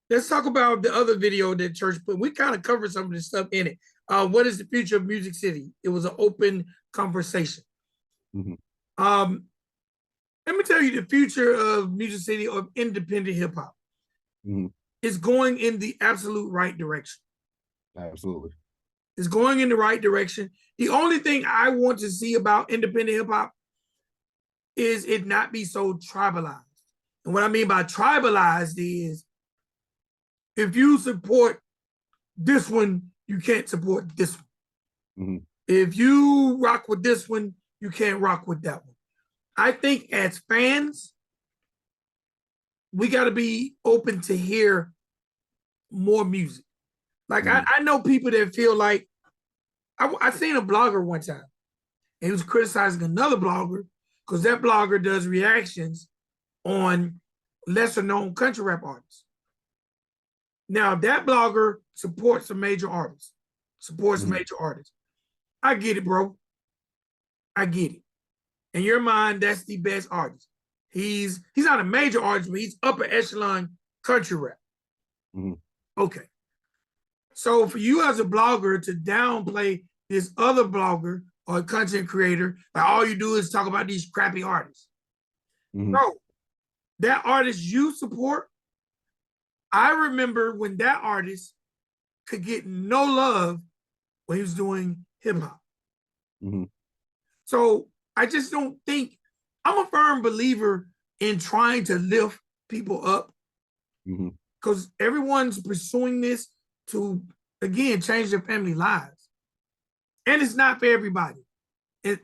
let's talk about the other video that Church put. We kind of covered some of this stuff in it. What is the future of Music City? It was an open conversation. Mm-hmm. Let me tell you the future of Music City, of independent hip hop. Mm-hmm. Is going in the absolute right direction. Absolutely. It's going in the right direction. The only thing I want to see about independent hip hop is it not be so tribalized. And what I mean by tribalized is if you support this one, you can't support this one. Mm-hmm. If you rock with this one, you can't rock with that one. I think as fans, we got to be open to hear more music. Like I know people that feel like I seen a blogger one time, and he was criticizing another blogger because that blogger does reactions on lesser known country rap artists. Now that blogger supports a major artist, I get it, bro. I get it. In your mind, that's the best artist. He's not a major artist, but he's upper echelon country rap. Mm-hmm. Okay. So for you as a blogger to downplay this other blogger or content creator, like all you do is talk about these crappy artists. Mm-hmm. Bro, that artist you support, I remember when that artist could get no love when he was doing hip hop. Mm-hmm. So I just don't think, I'm a firm believer in trying to lift people up because everyone's pursuing this to, again, change their family lives. And it's not for everybody.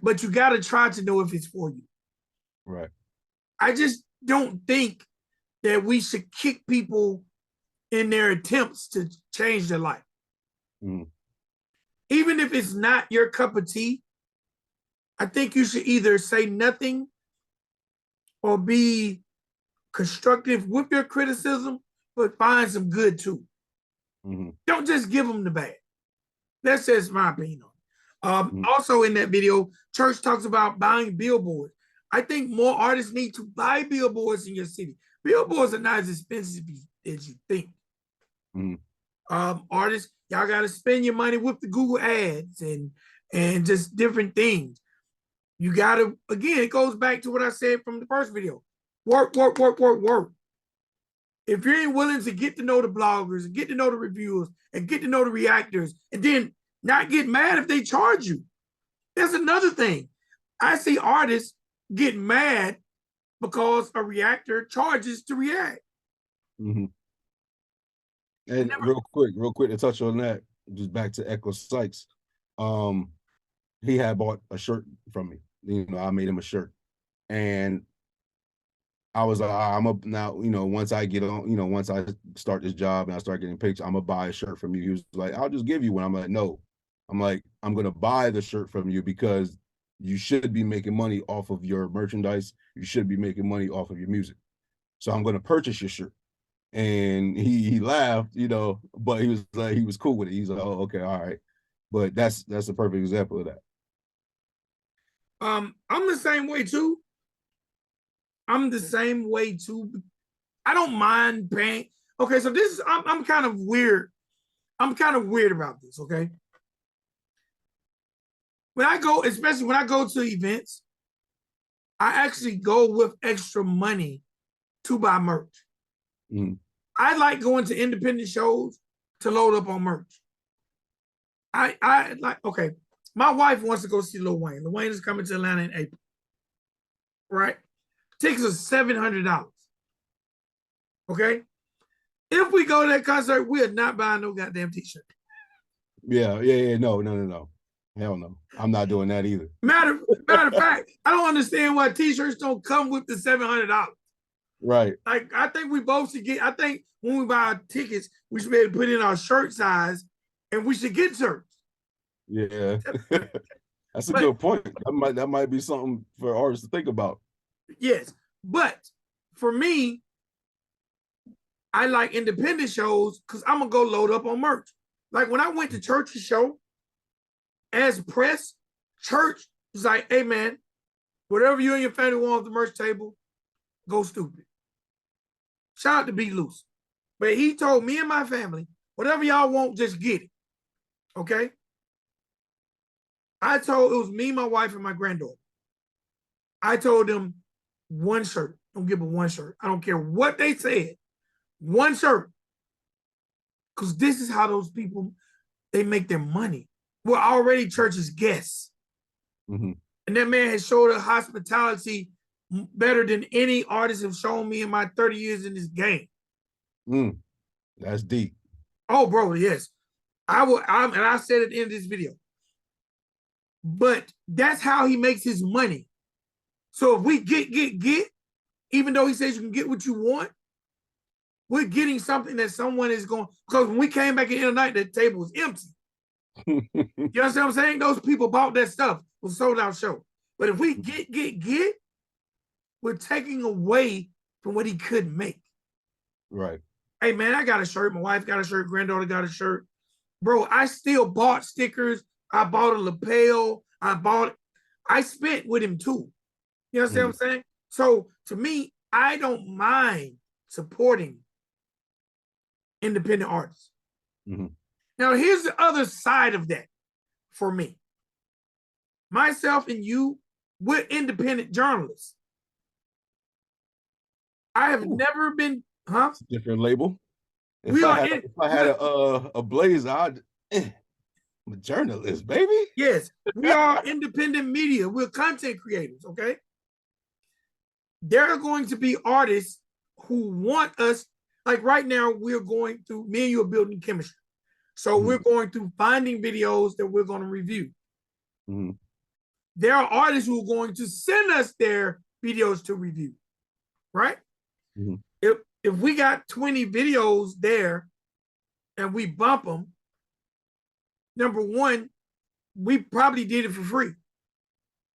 But you got to try to know if it's for you. Right. I just don't think that we should kick people in their attempts to change their life. Mm-hmm. Even if it's not your cup of tea, I think you should either say nothing or be constructive with your criticism, but find some good too. Mm-hmm. Don't just give them the bad. That's just my opinion on it. Also in that video, Church talks about buying billboards. I think more artists need to buy billboards in your city. Billboards are not as expensive as you think. Artists, y'all got to spend your money with the Google ads and just different things. You got to, again, it goes back to what I said from the first video. Work. If you ain't willing to get to know the bloggers and get to know the reviewers and get to know the reactors and then not get mad if they charge you. That's another thing. I see artists get mad because a reactor charges to react. Mm-hmm. And real quick to touch on that, just back to Echo Sykes. He had bought a shirt from me. You know, I made him a shirt. And I was like, I'm up now, you know, once I get on, you know, once I start this job and I start getting paid, I'm gonna buy a shirt from you. He was like, I'll just give you one. I'm like, no. I'm like, I'm gonna buy the shirt from you because you should be making money off of your merchandise. You should be making money off of your music. So I'm gonna purchase your shirt. And he laughed, you know, but he was like, he was cool with it. He's like, oh, okay, all right. But that's a perfect example of that. I'm the same way too. I don't mind paying. Okay, so this is I'm kind of weird. I'm kind of weird about this, okay? When I go, especially when I go to events, I actually go with extra money to buy merch. I like going to independent shows to load up on merch. I like, okay, my wife wants to go see Lil Wayne. Lil Wayne is coming to Atlanta in April, right? Tickets are $700. Okay? If we go to that concert, we are not buying no goddamn t-shirt. Yeah, no. Hell no. I'm not doing that either. Matter of fact, I don't understand why t-shirts don't come with the $700. Right. Like, I think we both should get, I think when we buy our tickets, we should be able to put in our shirt size and we should get shirts. Yeah. That's a good point. That might be something for artists to think about. Yes. But for me, I like independent shows because I'm gonna go load up on merch. Like when I went to Church's show, as press, Church was like, hey man, whatever you and your family want off the merch table, go stupid. Shout out to Be Loose. But he told me and my family, whatever y'all want, just get it. Okay? I told it was me, my wife, and my granddaughter. I told them one shirt. Don't give them one shirt. I don't care what they said. One shirt. Because this is how those people, they make their money. We're already church's guests. Mm-hmm. And that man has showed us hospitality better than any artist have shown me in my 30 years in this game. That's deep. Oh, bro, yes. And I said at the end of this video. But that's how he makes his money. So if we get, even though he says you can get what you want, we're getting something that someone is going, because when we came back in the night, the table was empty. You understand what I'm saying? Those people bought that stuff. It was a sold out show. But if we get, we're taking away from what he could make. Right. Hey, man, I got a shirt. My wife got a shirt. Granddaughter got a shirt. Bro, I still bought stickers. I bought a lapel. I spent with him too. You understand what I'm saying? So to me, I don't mind supporting independent artists. Now, here's the other side of that for me. Myself and you, we're independent journalists. I have never been, It's a different label. If I had a blazer, I'm a journalist, baby. Yes, we are independent media. We're content creators, okay? There are going to be artists who want us, like right now, we're going through, me and you are building chemistry. So we're going through finding videos that we're going to review. There are artists who are going to send us their videos to review, right? If we got 20 videos there and we bump them, number one, we probably did it for free.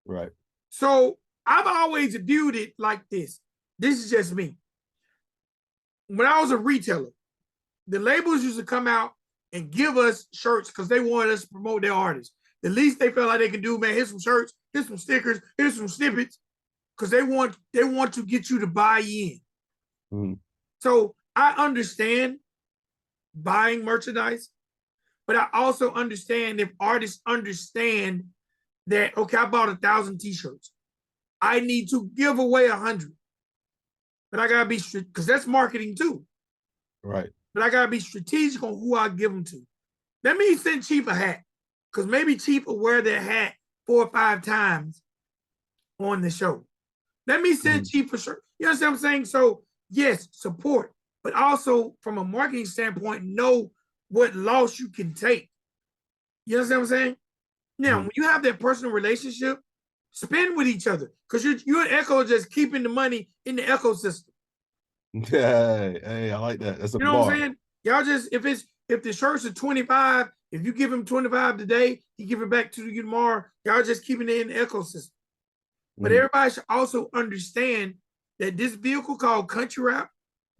Right. So I've always viewed it like this. This is just me. When I was a retailer, the labels used to come out and give us shirts because they wanted us to promote their artists. The least they felt like they could do, man, here's some shirts, here's some stickers, here's some snippets, because they want to get you to buy in. So I understand buying merchandise, but I also understand if artists understand that, okay, I bought 1,000 t-shirts. I need to give away 100. But I gotta be strict, because that's marketing too. Right. But I gotta be strategic on who I give them to. Let me send Chief a hat, because maybe Chief will wear that hat 4 or 5 times on the show. Let me send Chief a shirt. You understand what I'm saying? So yes, support, but also from a marketing standpoint, know what loss you can take. You understand what I'm saying? Now, when you have that personal relationship, spend with each other, because you and Echo just keeping the money in the ecosystem. Hey, I like that. That's a you know what I'm saying? Y'all just, if the shirts are 25, if you give him 25 today, he give it back to you tomorrow. Y'all just keeping it in the ecosystem. But everybody should also understand that this vehicle called country rap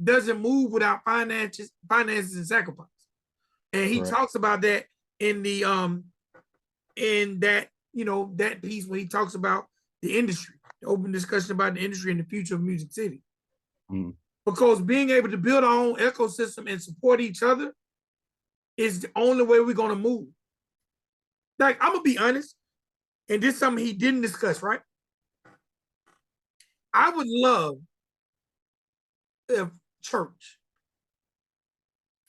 doesn't move without finances and sacrifice. And he talks about that in the that piece when he talks about the industry, the open discussion about the industry and the future of Music City. Because being able to build our own ecosystem and support each other is the only way we're gonna move. Like, I'm gonna be honest, and this is something he didn't discuss, right? I would love if Church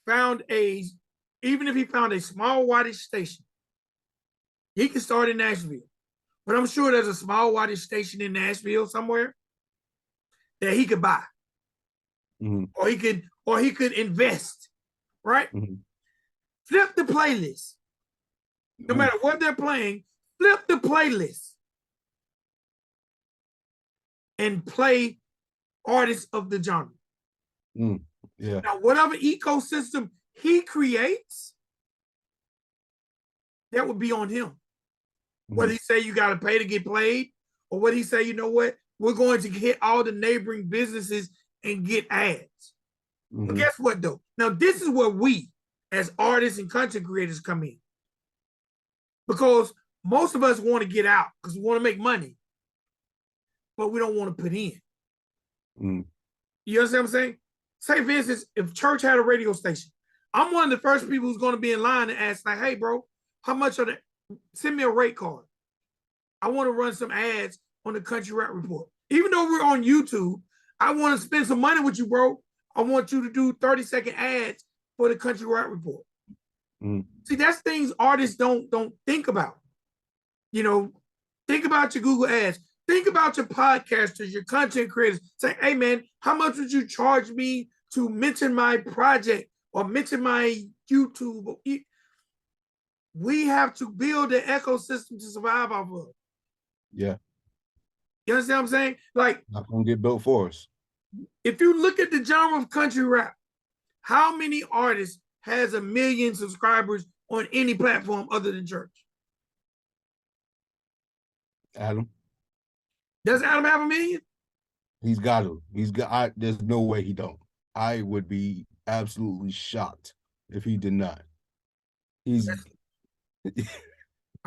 found even if he found a small wattage station, he could start in Nashville. But I'm sure there's a small wattage station in Nashville somewhere that he could buy. Or he could invest, right? Flip the playlist. No matter what they're playing, flip the playlist and play artists of the genre. Now, whatever ecosystem he creates, that would be on him. Whether he say you got to pay to get played, or whether he say, you know what, we're going to hit all the neighboring businesses and get ads. But guess what, though? Now, this is where we, as artists and content creators, come in. Because most of us want to get out because we want to make money, but we don't want to put in. You understand what I'm saying? say for instance, if Church had a radio station, I'm one of the first people who's going to be in line and ask, like, hey, bro, how much are the, send me a rate card. I want to run some ads on the Country Rap Report. Even though we're on YouTube, I want to spend some money with you, bro. I want you to do 30-second ads for the Country Rap Report. Mm. See, that's things artists don't think about. You know, think about your Google ads. Think about your podcasters, your content creators. Say, hey man, how much would you charge me to mention my project or mention my YouTube? We have to build an ecosystem to survive off of. Yeah. You understand what I'm saying? Like, not gonna get built for us. if you look at the genre of country rap, how many artists has 1 million subscribers on any platform other than Church? Adam. Does Adam have 1 million? He's got to. There's no way he don't. I would be absolutely shocked if he did not. He's. I'm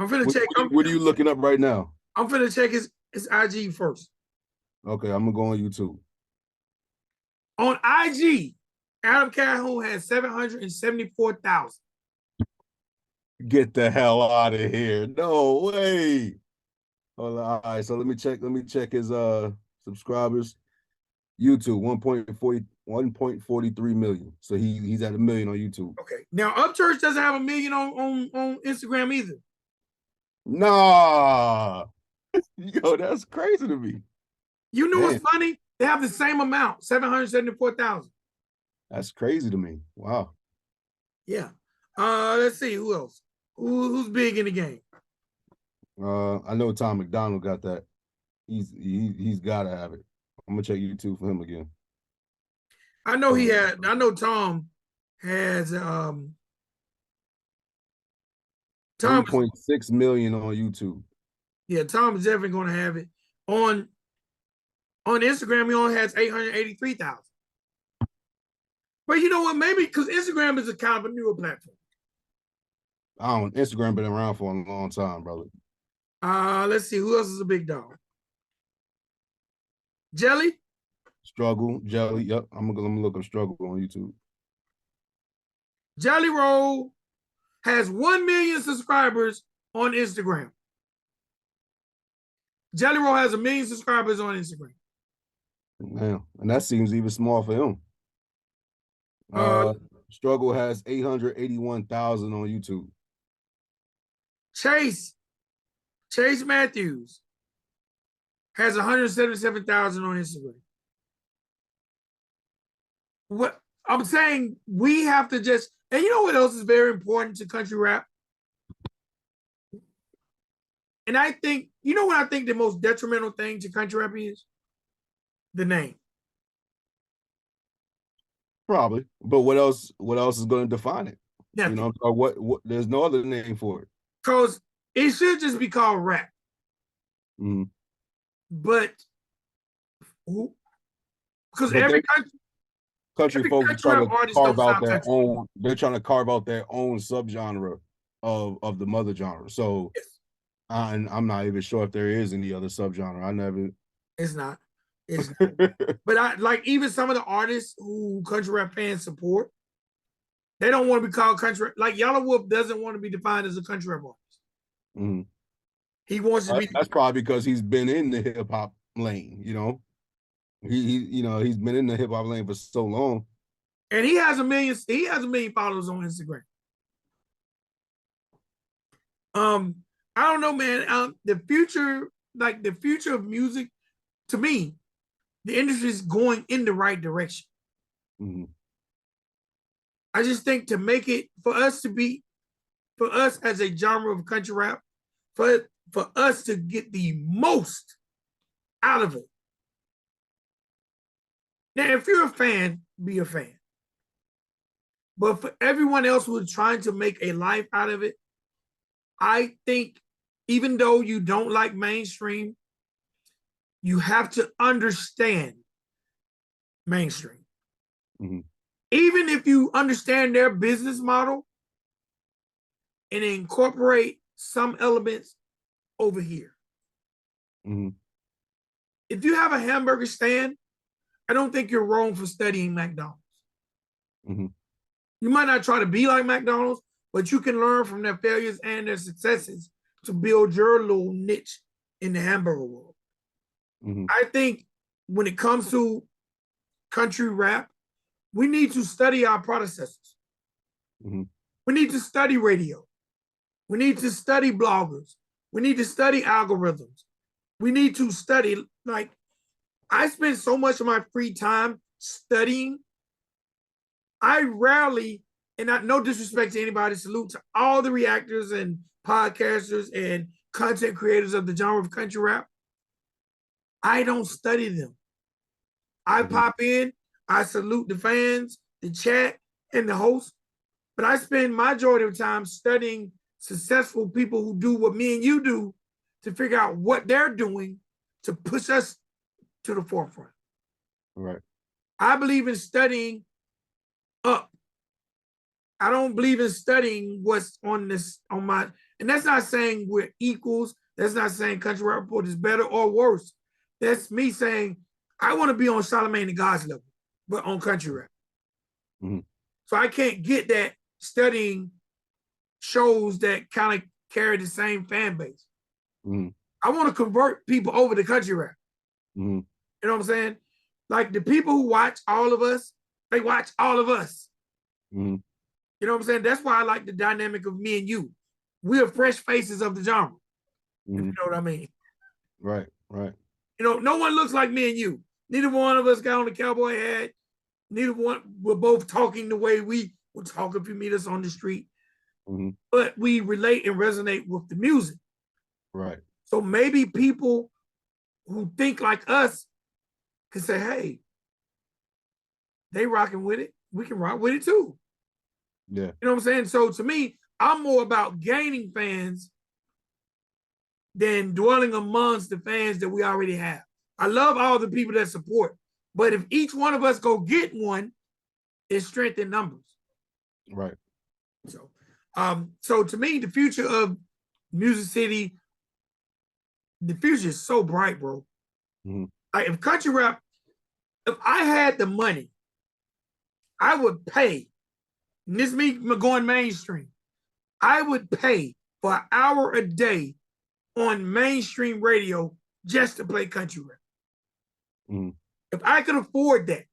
finna check. What are you looking up right now? I'm finna check his IG first. Okay, I'm gonna go on YouTube. On IG, Adam Calhoun has 774,000. Get the hell out of here! No way. Hold on. All right, so let me check his subscribers. YouTube 1.43 million. So he's at 1 million on YouTube. Okay. Now Upchurch doesn't have 1 million on Instagram either. Nah. Yo, that's crazy to me. You know what's funny? They have the same amount, 774,000. That's crazy to me. Wow. Yeah. Let's see who else. Who's big in the game? I know Tom McDonald got that. He's gotta have it. I'm gonna check YouTube for him again. I know I know Tom has Tom 1.6 million on YouTube. Yeah, Tom is definitely gonna have it. On Instagram, he only has 883,000. But you know what? Maybe because Instagram is a kind of a newer platform. Instagram been around for a long time, brother. Let's see who else is a big dog. Jelly. Struggle, Jelly. Yep, I'm gonna look up Struggle on YouTube. Jelly Roll has 1 million subscribers on Instagram. Jelly Roll has 1 million subscribers on Instagram. Man, and that seems even small for him. Struggle has 881,000 on YouTube. Chase Matthews has 177,000 on Instagram. What I'm saying, we have to just, and you know what else is very important to country rap? And I think, you know what I think the most detrimental thing to country rap is? The name. Probably, but what else is going to define it? Nothing. You know, or what? There's no other name for it. Because it should just be called rap. Mm-hmm. But because every country folks are trying to carve out their own. They're trying to carve out their own subgenre of the mother genre. So, yes. I'm not even sure if there is any other subgenre. I never. It's not. It's not. But I like even some of the artists who country rap fans support. They don't want to be called country. Like Yellow Wolf doesn't want to be defined as a country rap artist. Mm-hmm. He wants to be. That's probably because he's been in the hip hop lane. You know, he's been in the hip hop lane for so long. And he has 1 million. He has 1 million followers on Instagram. I don't know, man. The future of music, to me, the industry is going in the right direction. Mm-hmm. I just think to make it for us as a genre of country rap, for us to get the most out of it. Now, if you're a fan, be a fan. But for everyone else who is trying to make a life out of it, I think even though you don't like mainstream, you have to understand mainstream. Mm-hmm. Even if you understand their business model and incorporate some elements over here. Mm-hmm. If you have a hamburger stand, I don't think you're wrong for studying McDonald's. Mm-hmm. You might not try to be like McDonald's, but you can learn from their failures and their successes to build your little niche in the hamburger world. Mm-hmm. I think when it comes to country rap, we need to study our predecessors. Mm-hmm. We need to study radio. We need to study bloggers. We need to study algorithms. We need to study, like, I spend so much of my free time studying. I rarely, and not no disrespect to anybody, salute to all the reactors and podcasters and content creators of the genre of country rap. I don't study them. I pop in, I salute the fans, the chat, and the host, but I spend majority of time studying successful people who do what me and you do to figure out what they're doing to push us to the forefront. Right. I believe in studying up. I don't believe in studying what's on my, and that's not saying we're equals. That's not saying Country Rap Report is better or worse. That's me saying I want to be on Charlamagne the God's level, but on country rap. Mm-hmm. So I can't get that studying shows that kind of carry the same fan base. Mm-hmm. I want to convert people over to country rap. Mm-hmm. You know what I'm saying? Like the people who watch all of us, they watch all of us. Mm-hmm. You know what I'm saying? That's why I like the dynamic of me and you. We are fresh faces of the genre. Mm-hmm. If you know what I mean. Right, right. You know, no one looks like me and you. Neither one of us got on the cowboy hat. Neither one, we're both talking the way we would talk if you meet us on the street. Mm-hmm. But we relate and resonate with the music. Right. So maybe people who think like us can say, hey, they rocking with it. We can rock with it too. Yeah. You know what I'm saying? So to me, I'm more about gaining fans than dwelling amongst the fans that we already have. I love all the people that support, but if each one of us go get one, it's strength in numbers. Right. So to me, the future of Music City, the future is so bright, bro. Mm-hmm. Like if country rap, if I had the money, I would pay. And this me going mainstream. I would pay for an hour a day on mainstream radio just to play country rap. Mm-hmm. If I could afford that,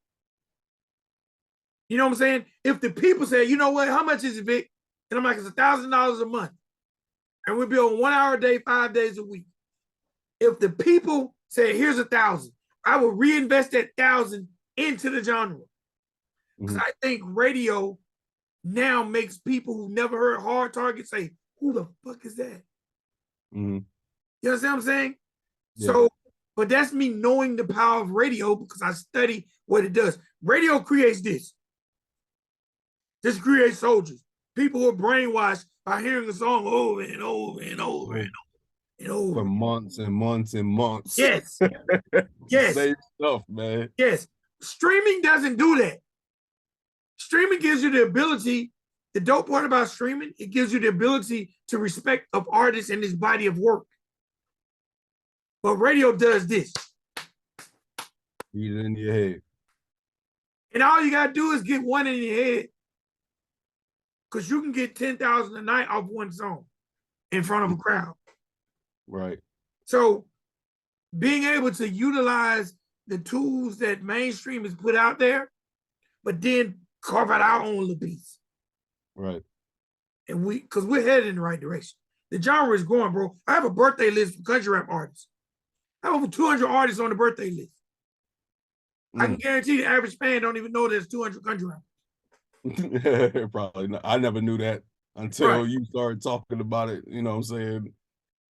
you know what I'm saying? If the people say, you know what, how much is it, Vic? And I'm like, it's $1,000 a month. And we'll be on 1 hour a day, 5 days a week. If the people say, here's 1,000, I will reinvest that 1,000 into the genre. Because I think radio now makes people who never heard Hard Target say, who the fuck is that? Mm-hmm. You understand what I'm saying? Yeah. So, but that's me knowing the power of radio because I study what it does. Radio creates this. This creates soldiers. People who are brainwashed by hearing a song over and over and over and over and over. For months and months and months. Yes. Yes. Same stuff, man. Yes. Streaming doesn't do that. Streaming gives you the ability, the dope part about streaming, it gives you the ability to respect of artists and his body of work. But radio does this. Beat it in your head. And all you gotta do is get one in your head. Because you can get 10,000 a night off one song in front of a crowd. Right. So being able to utilize the tools that mainstream has put out there, but then carve out our own little piece. Right. And because we're headed in the right direction. The genre is growing, bro. I have a birthday list for country rap artists. I have over 200 artists on the birthday list. I can guarantee the average fan don't even know there's 200 country rappers. Probably not. I never knew that until you started talking about it. You know what I'm saying?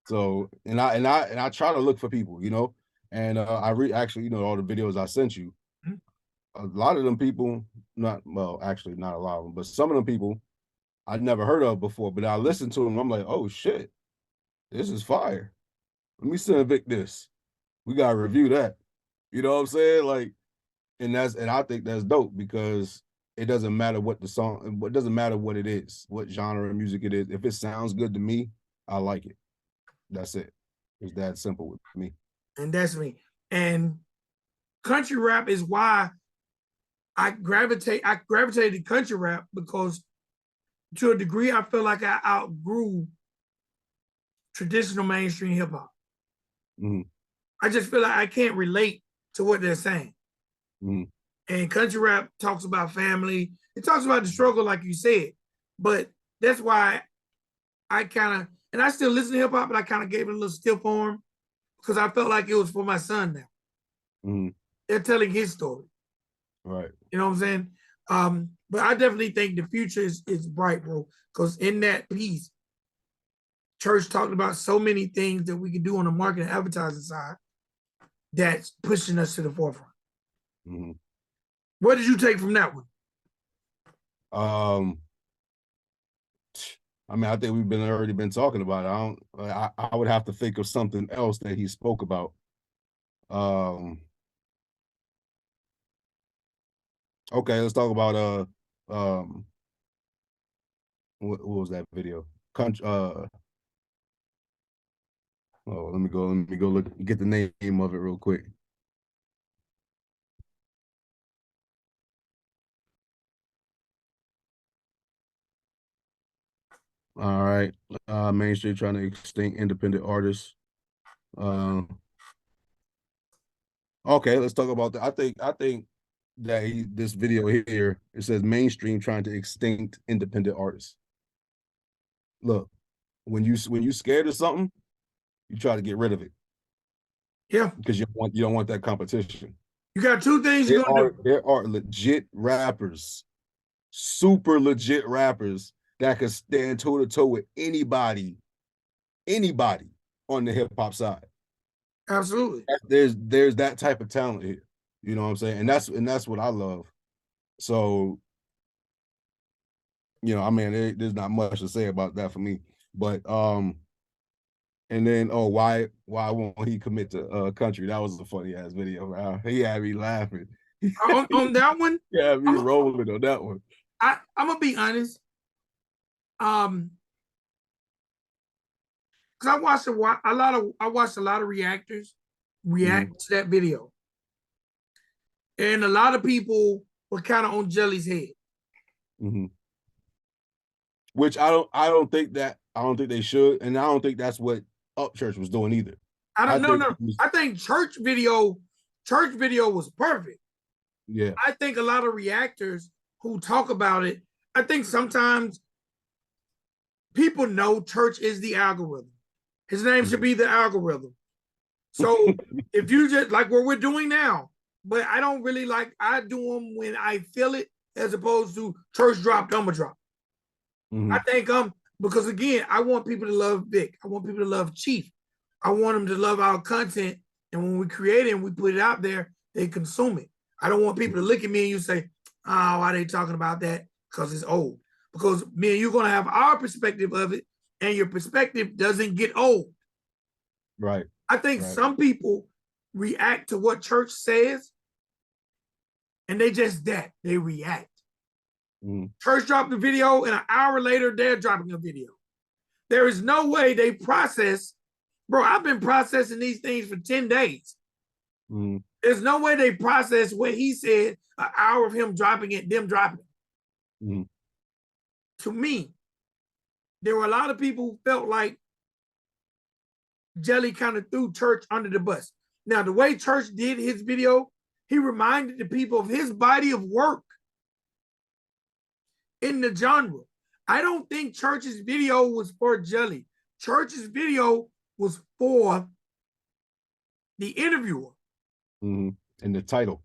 So, and I try to look for people, you know, and I actually, you know, all the videos I sent you. A lot of them people, actually not a lot of them, but some of them people I'd never heard of before. But I listened to them, I'm like, oh shit, this is fire. Let me send Vic this. We gotta review that. You know what I'm saying? Like, and I think that's dope because it doesn't matter what the song, it doesn't matter what it is, what genre of music it is. If it sounds good to me, I like it. That's it. It's that simple with me. And that's me. And country rap is why I gravitated to country rap because to a degree I feel like I outgrew traditional mainstream hip hop. Mm-hmm. I just feel like I can't relate to what they're saying. Mm-hmm. And country rap talks about family. It talks about the struggle, like you said. But that's why I kind of, and I still listen to hip hop, but I kind of gave it a little stiff arm because I felt like it was for my son now. Mm-hmm. They're telling his story. Right. You know what I'm saying? But I definitely think the future is bright, bro. Because in that piece, Church talked about so many things that we can do on the marketing and advertising side that's pushing us to the forefront. Mm-hmm. What did you take from that one? I mean, I think we've already been talking about it. I would have to think of something else that he spoke about. Okay, let's talk about what was that video? Oh, let me go look, get the name of it real quick. All right. Main Street trying to extinct independent artists. Okay, let's talk about that. I think that this video here, it says mainstream trying to extinct independent artists. Look, when you scared of something, you try to get rid of it. Yeah. Because you don't want that competition. You got two things you're gonna do. There are legit rappers, super legit rappers that can stand toe to toe with anybody on the hip hop side. Absolutely. There's that type of talent here. You know what I'm saying? And that's what I love. So, I mean, there's not much to say about that for me. But and then why won't he commit to country? That was a funny ass video. He had me laughing. on that one, yeah, me rolling on that one. I'm gonna be honest. Because I watched a lot of reactors react to that video, and a lot of people were kind of on Jelly's head. Mm-hmm. Which I don't think they should, and I don't think that's what Upchurch was doing either. I think church video was perfect. Yeah. I think a lot of reactors who talk about it, I think sometimes people know church is the algorithm. His name should be the algorithm. So if you just like what we're doing now, but I don't really like, I do them when I feel it as opposed to church dropped, I'm a drop. I think because again, I want people to love Vic. I want people to love Chief. I want them to love our content. And when we create it and we put it out there, they consume it. I don't want people to look at me and you say, oh, why are they talking about that? Because it's old. Because me and you're going to have our perspective of it, and your perspective doesn't get old. Right. I think some people react to what church says, and they react. Church dropped a video, and an hour later, they're dropping a video. There is no way they process. Bro, I've been processing these things for 10 days. There's no way they process what he said, an hour of him dropping it, them dropping it. To me, there were a lot of people who felt like Jelly kind of threw Church under the bus. Now, the way Church did his video, he reminded the people of his body of work in the genre. I don't think Church's video was for Jelly. Church's video was for the interviewer. And the title.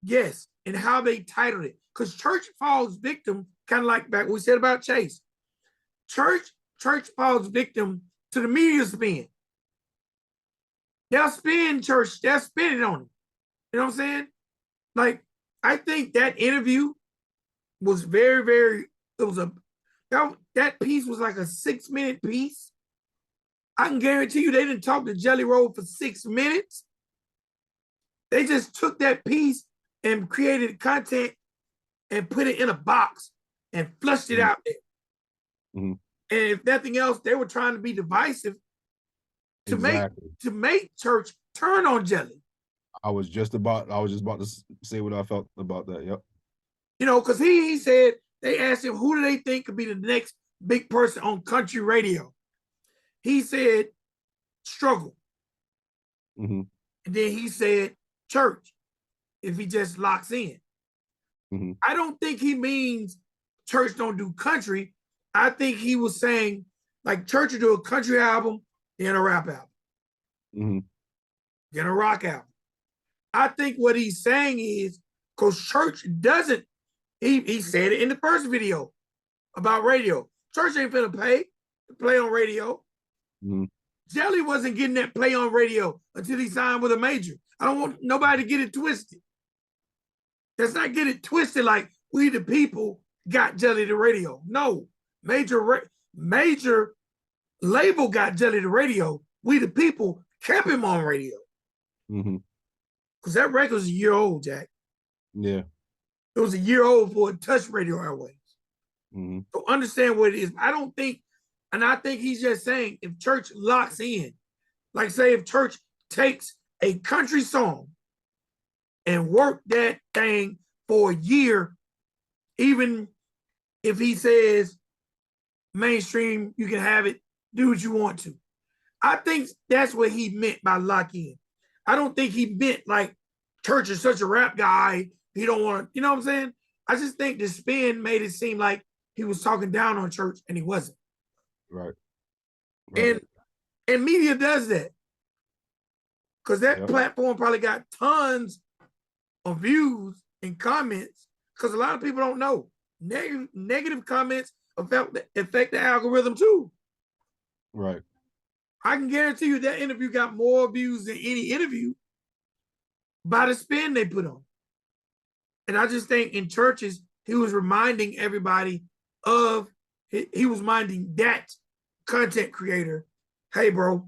Yes, and how they titled it. Because Church falls victim, kind of like back we said about Chase. Church falls victim to the media spin. They'll spin Church, they'll spin it on him. You know what I'm saying? Like, I think that interview was very, very, that piece was like a 6-minute piece. I can guarantee you they didn't talk to Jelly Roll for 6 minutes. They just took that piece and created content and put it in a box and flushed it out there. And if nothing else, they were trying to be divisive to make Church turn on Jelly. I was just about to say what I felt about that. Yep. You know, because he said they asked him who do they think could be the next big person on country radio. He said Struggle, Mm-hmm. and then he said Church if he just locks in. Mm-hmm. I don't think he means Church don't do country. I think he was saying like Church will do a country album, then a rap album, Mm-hmm. then a rock album. I think what he's saying is because Church doesn't, he said it in the first video about radio. Church ain't finna pay to play on radio. Mm-hmm. Jelly wasn't getting that play on radio until he signed with a major. I don't want nobody to get it twisted. Let's not get it twisted like we the people got Jelly to radio. No, major label got Jelly to radio. We the people kept him on radio. Mm-hmm. Because that record was a year old, Jack. Yeah. It was a year old before it touched radio airwaves. Mm-hmm. So understand what it is. I don't think, and I think he's just saying if Church locks in, like say if Church takes a country song and work that thing for a year, even if he says mainstream, you can have it, do what you want to. I think that's what he meant by lock in. I don't think he meant like Church is such a rap guy, he don't want to, you know what I'm saying? I just think the spin made it seem like he was talking down on Church and he wasn't. Right. And media does that. Because that platform probably got tons of views and comments because a lot of people don't know. Negative comments affect the algorithm too. Right. I can guarantee you that interview got more views than any interview by the spin they put on. And I just think in Churches, he was reminding everybody of, he was reminding that content creator, hey, bro,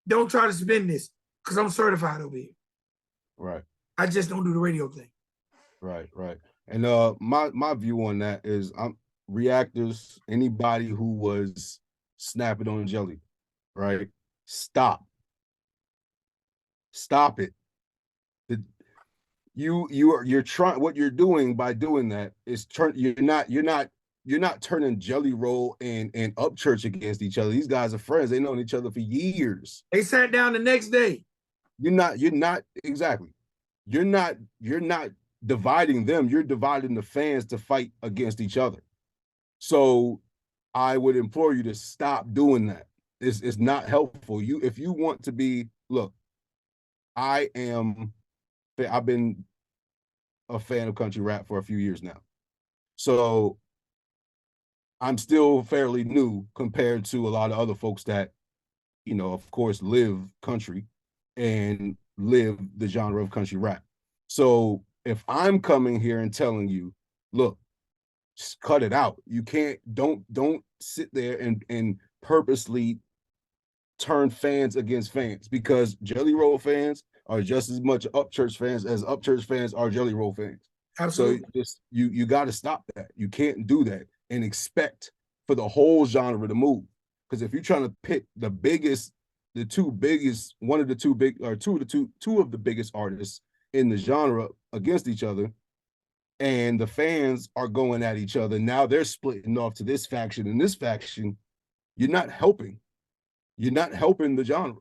don't try to spin this because I'm certified over here. Right. I just don't do the radio thing. Right. And my view on that is reactors, anybody who was snapping on Jelly, right? Stop it. You're trying, what you're doing by doing that is you're not turning Jelly Roll and Upchurch against each other. These guys are friends. They known each other for years. They sat down the next day. You're not exactly. You're not dividing them. You're dividing the fans to fight against each other. So I would implore you to stop doing that. It's not helpful. If you want to be, look, I've been a fan of country rap for a few years now. So I'm still fairly new compared to a lot of other folks that, you know, of course, live country and live the genre of country rap. So if I'm coming here and telling you, look, just cut it out. You can't, don't sit there and purposely turn fans against fans, because Jelly Roll fans are just as much Upchurch fans as Upchurch fans are Jelly Roll fans. Absolutely. So just you got to stop that. You can't do that and expect for the whole genre to move. Because if you're trying to pick two of the biggest artists in the genre against each other, and the fans are going at each other, now they're splitting off to this faction and this faction, you're not helping. You're not helping the genre.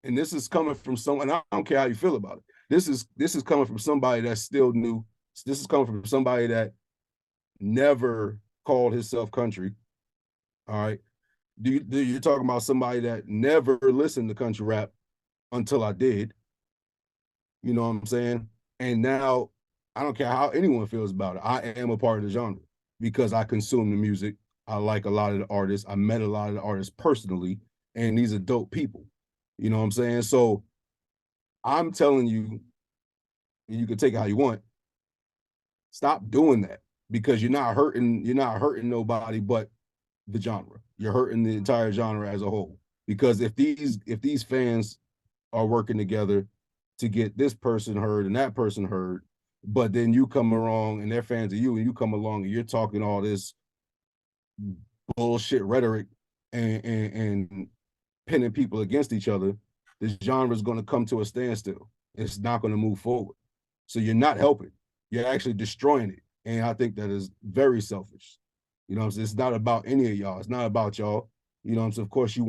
And this is coming from someone, I don't care how you feel about it. This is coming from somebody that's still new. This is coming from somebody that never called himself country. All right. You're talking about somebody that never listened to country rap until I did. You know what I'm saying? And now I don't care how anyone feels about it. I am a part of the genre because I consume the music. I like a lot of the artists. I met a lot of the artists personally, and these are dope people. You know what I'm saying? So I'm telling you, you can take it how you want. Stop doing that, because you're not hurting nobody but the genre. You're hurting the entire genre as a whole. Because if these fans are working together to get this person heard and that person heard, but then you come along and they're fans of you, and you come along and you're talking all this bullshit rhetoric and pinning people against each other, this genre is going to come to a standstill. It's not going to move forward. So you're not helping. you're actually destroying it. And I think that is very selfish. You know what I'm saying? It's not about any of y'all. It's not about y'all. You know what I'm saying? Of course, you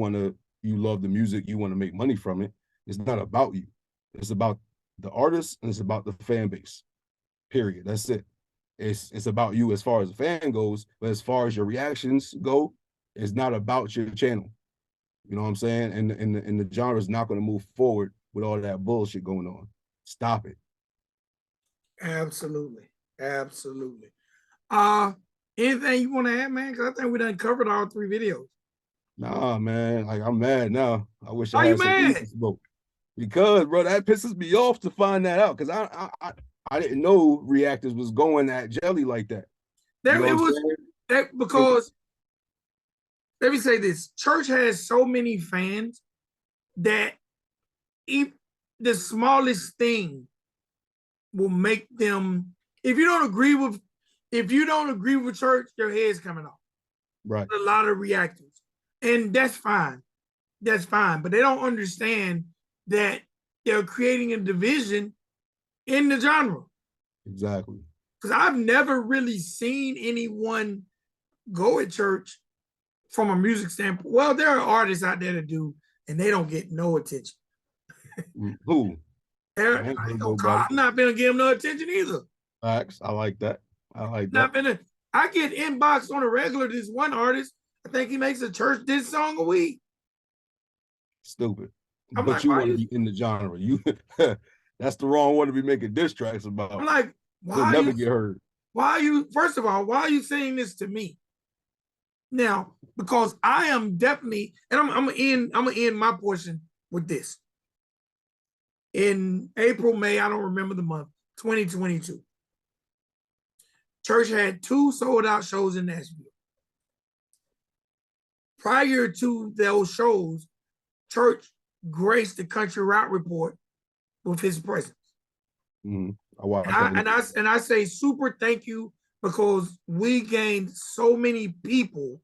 love the music, you want to make money from it. It's not about you. It's about the artist and it's about the fan base. Period. That's it. It's about you as far as the fan goes, but as far as your reactions go, it's not about your channel. You know what I'm saying? And the genre is not going to move forward with all that bullshit going on. Stop it. Absolutely. Absolutely. Anything you want to add, man? Because I think we done covered all 3 videos. Nah, man. Like, I'm mad now. I wish I Why you had some weed mad? to smoke. Because, bro, that pisses me off to find that out. Because I didn't know reactors was going at Jelly like that. You That know what it I'm was saying? that because let me say this: Church has so many fans that if the smallest thing will make them. If you don't agree with Church, your head's coming off. Right. A lot of reactors, and that's fine. That's fine, but they don't understand that they're creating a division in the genre. Exactly. Because I've never really seen anyone go at Church from a music standpoint. Well, there are artists out there that do, and they don't get no attention. Who? I am not gonna give them no attention either. Facts. I like that. I like that. Not gonna. I get inboxed on a regular. This one artist, I think he makes a Church diss song a week. Stupid. I'm But like, you why want to you? be in the genre. You that's the wrong one to be making diss tracks I'm about. like, You'll why never you? get heard. Why you? First of all, why are you saying this to me? Now, because I am definitely, and I'm gonna end my portion with this. In April, May, I don't remember the month, 2022. Church had 2 sold out shows in Nashville. Prior to those shows, Church graced the Country Route Report with his presence. Mm-hmm. I watched that. And I say super thank you because we gained so many people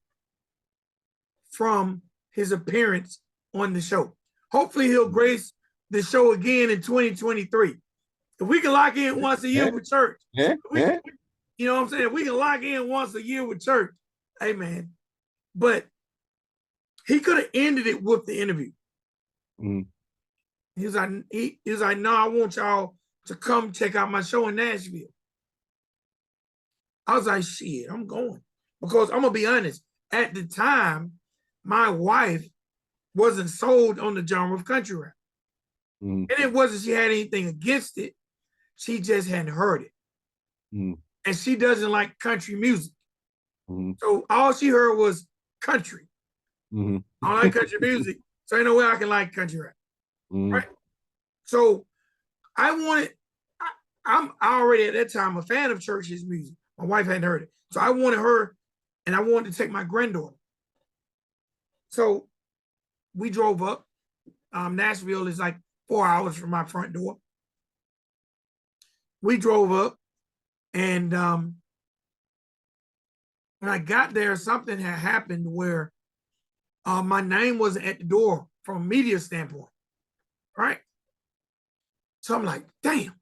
from his appearance on the show. Hopefully he'll grace the show again in 2023. If we can lock in once a year with Church, you know what I'm saying? If we can lock in once a year with Church, hey man. But he could have ended it with the interview. Mm-hmm. He was like, no, I want y'all to come check out my show in Nashville. I was like, shit, I'm going. Because I'm gonna be honest, at the time, my wife wasn't sold on the genre of country rap. Mm-hmm. And it wasn't she had anything against it. She just hadn't heard it. Mm-hmm. And she doesn't like country music. Mm-hmm. So all she heard was country. Mm-hmm. I don't like country music. So ain't no way I can like country rap. Mm-hmm. Right? So I'm already at that time a fan of Church's music. My wife hadn't heard it. So I wanted her and I wanted to take my granddaughter. So we drove up. Nashville is like 4 hours from my front door. We drove up and when I got there, something had happened where my name wasn't at the door from a media standpoint, right? So I'm like, damn.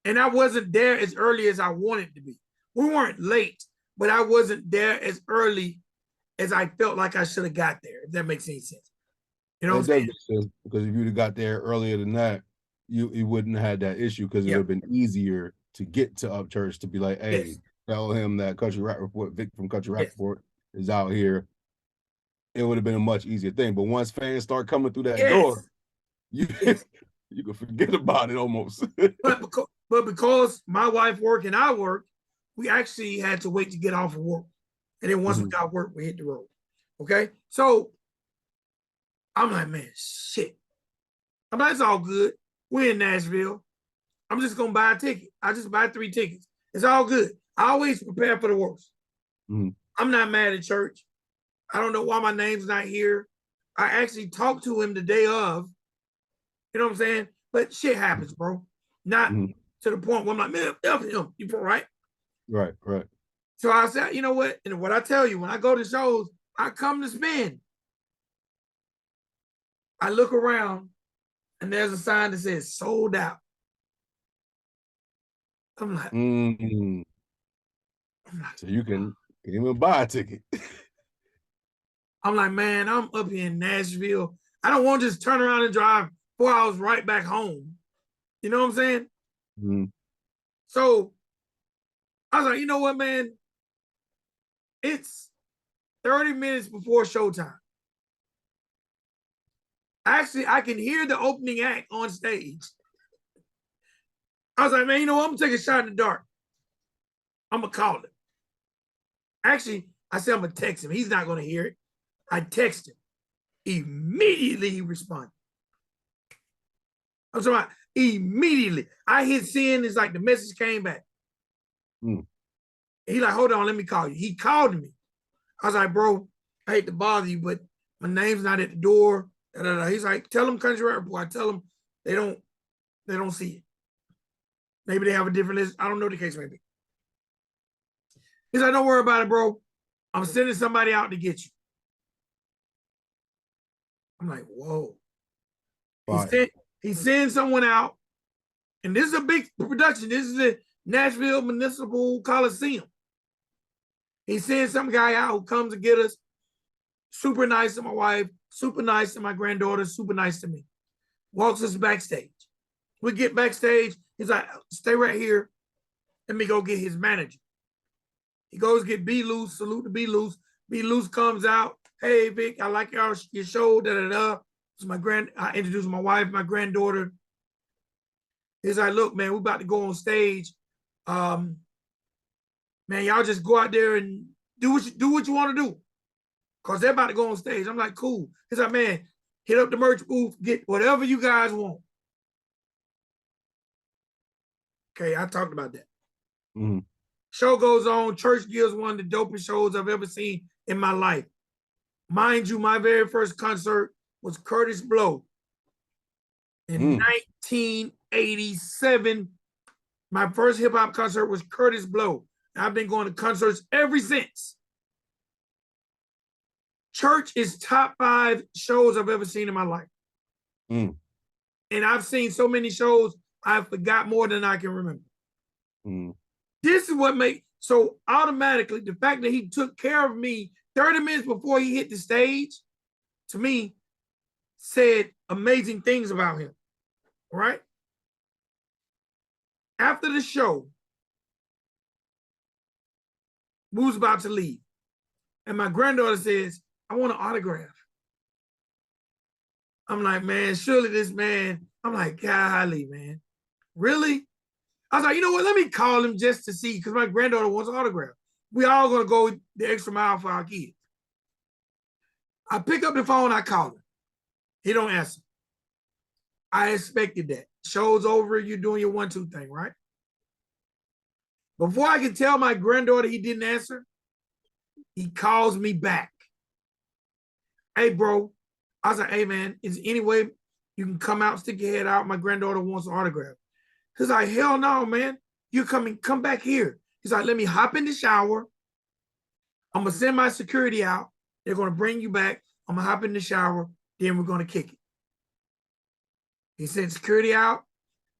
And I wasn't there as early as I wanted to be. We weren't late, but I wasn't there as early as I felt like I should have got there, if that makes any sense. You know what It I'm does make sense because if you'd have got there earlier than that, you wouldn't have had that issue because it Yeah. would have been easier to get to Upchurch to be like, hey, Yes. tell him that Country Rap Report, Vic from Country Rap Yes. Report is out here. It would have been a much easier thing. But once fans start coming through that Yes. door, you Yes. you can forget about it almost. But because my wife worked and I worked, we actually had to wait to get off of work. And then once we got work, we hit the road. Okay. So I'm like, man, shit. I'm like, it's all good. We're in Nashville. I'm just gonna buy a ticket. I just buy 3 tickets. It's all good. I always prepare for the worst. I'm not mad at Church. I don't know why my name's not here. I actually talked to him the day of. You know what I'm saying? But shit happens, bro. Not to the point where I'm like, man, F him. You right? Right. So I said, you know what? And what I tell you, when I go to shows, I come to spend. I look around and there's a sign that says sold out. I'm like, Mm. I'm like, So you can even buy a ticket. I'm like, man, I'm up here in Nashville. I don't want to just turn around and drive 4 hours right back home. You know what I'm saying? Mm. So I was like, you know what, man? It's 30 minutes before showtime. Actually, I can hear the opening act on stage. I was like, man, you know what? I'm gonna take a shot in the dark. I'm gonna call him. Actually, I said I'm gonna text him. He's not gonna hear it. I text him. Immediately he responded. I'm talking about immediately. I hit send. It's like the message came back. Mm. He like, hold on, let me call you. He called me. I was like, bro, I hate to bother you, but my name's not at the door. Da, da, da. He's like, tell them country report. I tell them they don't see it. Maybe they have a different list. I don't know the case maybe. He's like, don't worry about it, bro. I'm sending somebody out to get you. I'm like, whoa. Fire. He sends someone out, and this is a big production. This is the Nashville Municipal Coliseum. He sends some guy out who comes to get us. Super nice to my wife, super nice to my granddaughter, super nice to me. Walks us backstage. We get backstage. He's like, stay right here. Let me go get his manager. He goes get B Loose, salute to B Loose. B Loose comes out. Hey, Vic, I like your show. Da da da. I introduced my wife, my granddaughter. He's like, look, man, we about to go on stage. Man, y'all just go out there and do what you want to do. Cause they're about to go on stage. I'm like, cool. He's like, man, hit up the merch booth, get whatever you guys want. Okay, I talked about that. Mm-hmm. Show goes on. Church gives one of the dopest shows I've ever seen in my life. Mind you, my very first concert was Curtis Blow in 1987. My first hip hop concert was Curtis Blow. I've been going to concerts ever since. Church is top 5 shows I've ever seen in my life. Mm. And I've seen so many shows, I forgot more than I can remember. Mm. This is what makes, so automatically, the fact that he took care of me 30 minutes before he hit the stage, to me, said amazing things about him. Right? After the show, we was about to leave. And my granddaughter says, I want an autograph. I'm like, man, surely this man, I'm like, golly, man. Really? I was like, you know what? Let me call him just to see, because my granddaughter wants an autograph. We all gonna go the extra mile for our kids. I pick up the phone, I call him. He don't answer. I expected that. Show's over, you're doing your 1-2 thing, right? Before I can tell my granddaughter he didn't answer, he calls me back. Hey, bro. I was like, hey, man, is there any way you can come out, stick your head out? My granddaughter wants an autograph. He's like, hell no, man. You come back here. He's like, let me hop in the shower. I'm going to send my security out. They're going to bring you back. I'm going to hop in the shower. Then we're going to kick it. He sent security out.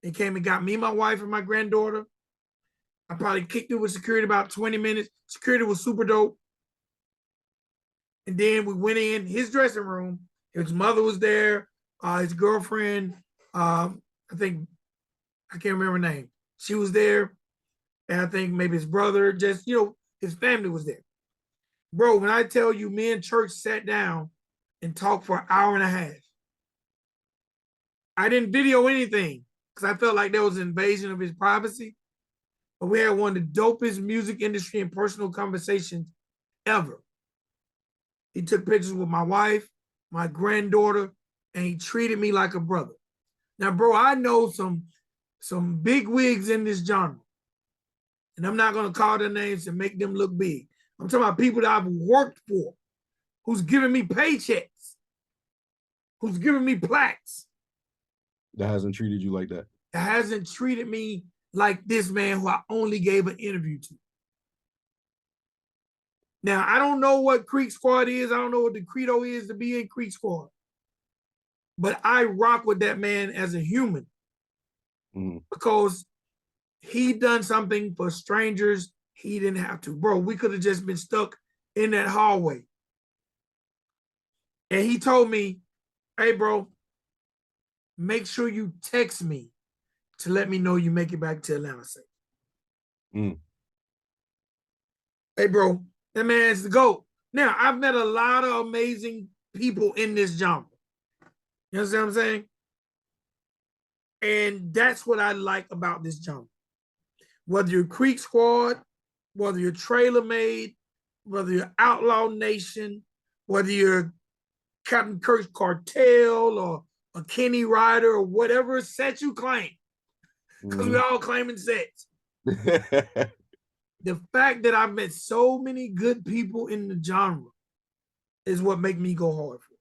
They came and got me, my wife, and my granddaughter. I probably kicked it with security about 20 minutes. Security was super dope. And then we went in his dressing room. His mother was there. His girlfriend, I think, I can't remember her name. She was there. And I think maybe his brother, just, his family was there. Bro, when I tell you, me and Church sat down and talked for an hour and a half. I didn't video anything because I felt like there was an invasion of his privacy. But we had one of the dopest music industry and personal conversations ever. He took pictures with my wife, my granddaughter, and he treated me like a brother. Now, bro, I know some big wigs in this genre. And I'm not going to call their names and make them look big. I'm talking about people that I've worked for, who's giving me paychecks, who's giving me plaques. That hasn't treated you like that. That hasn't treated me like this man who I only gave an interview to. Now, I don't know what Creek Squad is. I don't know what the credo is to be in Creek Squad. But I rock with that man as a human. Mm-hmm. Because he done something for strangers he didn't have to. Bro, we could have just been stuck in that hallway. And he told me, hey, bro, make sure you text me to let me know you make it back to Atlanta safe. Hey, bro, that man's the GOAT. Now, I've met a lot of amazing people in this genre. You understand what I'm saying? And that's what I like about this genre. Whether you're Creek Squad, whether you're Trailer Made, whether you're Outlaw Nation, whether you're Captain Kirk's Cartel or a Kenny Ryder or whatever set you claim, because we all claiming sets. The fact that I've met so many good people in the genre is what make me go hard for it.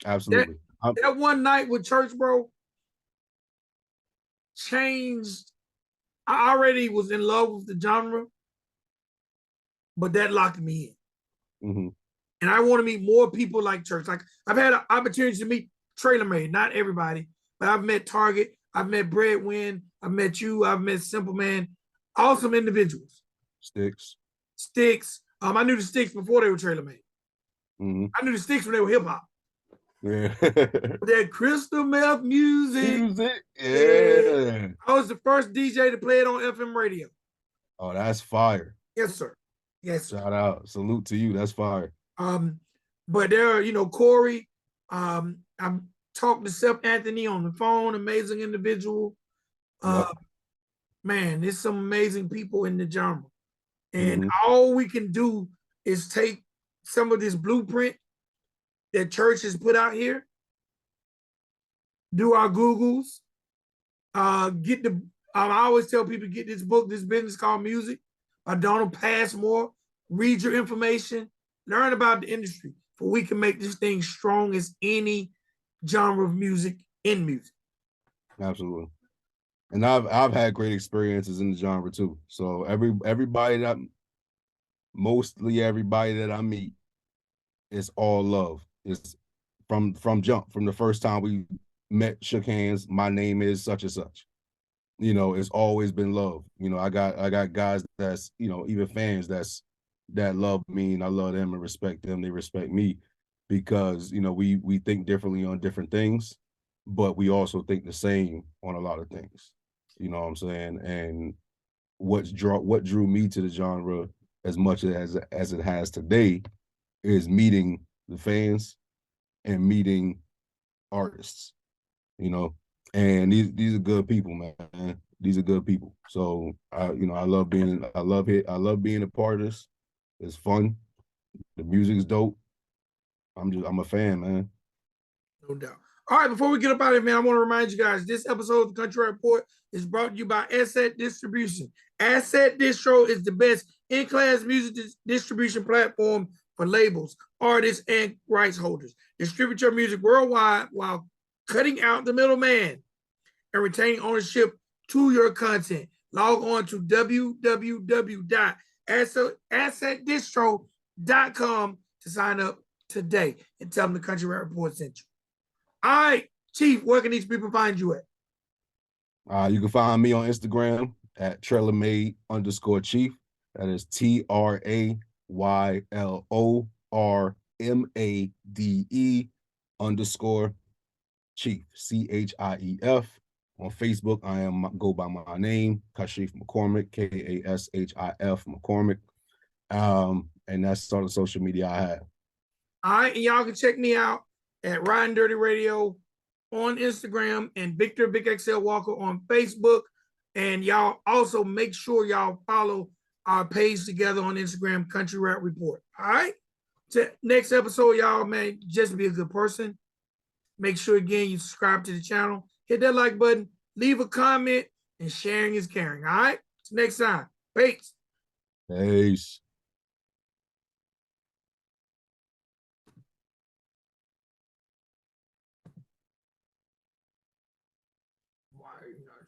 Absolutely. That one night with Church, bro, changed. I already was in love with the genre, but that locked me in. And I want to meet more people like Church. Like I've had opportunities to meet Trailer Made, not everybody, but I've met Target, I've met Breadwin, I've met you, I've met Simple Man, awesome individuals. Sticks. I knew the Sticks before they were Trailer Made. I knew the Sticks when they were hip hop. Yeah. That crystal meth music. Yeah. I was the first DJ to play it on FM radio. Oh, that's fire. Yes, sir. Yes, sir. Shout out. Salute to you. That's fire. But there are, Corey. I'm talking to Seth Anthony on the phone, amazing individual. Man, there's some amazing people in the genre. And all we can do is take some of this blueprint that Church has put out here, do our Googles, get the. I always tell people get this book, this business called Music by Donald Passmore. Read your information, learn about the industry, for we can make this thing strong as any genre of music in music. Absolutely. And I've had great experiences in the genre too. So mostly everybody that I meet, it's all love. It's from jump, from the first time we met, shook hands, my name is such and such. It's always been love. I got guys that's, even fans that love me, and I love them and respect them. They respect me because, we think differently on different things, but we also think the same on a lot of things. You know what I'm saying? And what drew me to the genre as much as it has today is meeting the fans and meeting artists, and these are good people, man. These are good people. So I love being a part of this. It's fun. The music's dope. I'm a fan, man. No doubt. All right, before we get up out of here, man, I want to remind you guys, this episode of the Country Report is brought to you by Asset Distribution. Asset Distro is the best in-class music distribution platform for labels, artists, and rights holders. Distribute your music worldwide while cutting out the middleman and retaining ownership to your content. Log on to www.assetdistro.com to sign up today and tell them the Country Rap Report sent you. All right, Chief, where can these people find you at? You can find me on Instagram at TrailerMade_Chief. That is TrailerMade_Chief, CHIEF. On Facebook, I go by my name, Kashif McCormick, KASHIF McCormick. And that's all the social media I have. All right, and y'all can check me out at Ryan Durty Radio on Instagram and Victor VicXL Walker on Facebook. And y'all also make sure y'all follow our page together on Instagram, Country Rap Report. All right. Next episode, y'all, man, just be a good person. Make sure again you subscribe to the channel, hit that like button, leave a comment, and sharing is caring. All right. Till next time. Peace. Peace. Why are you not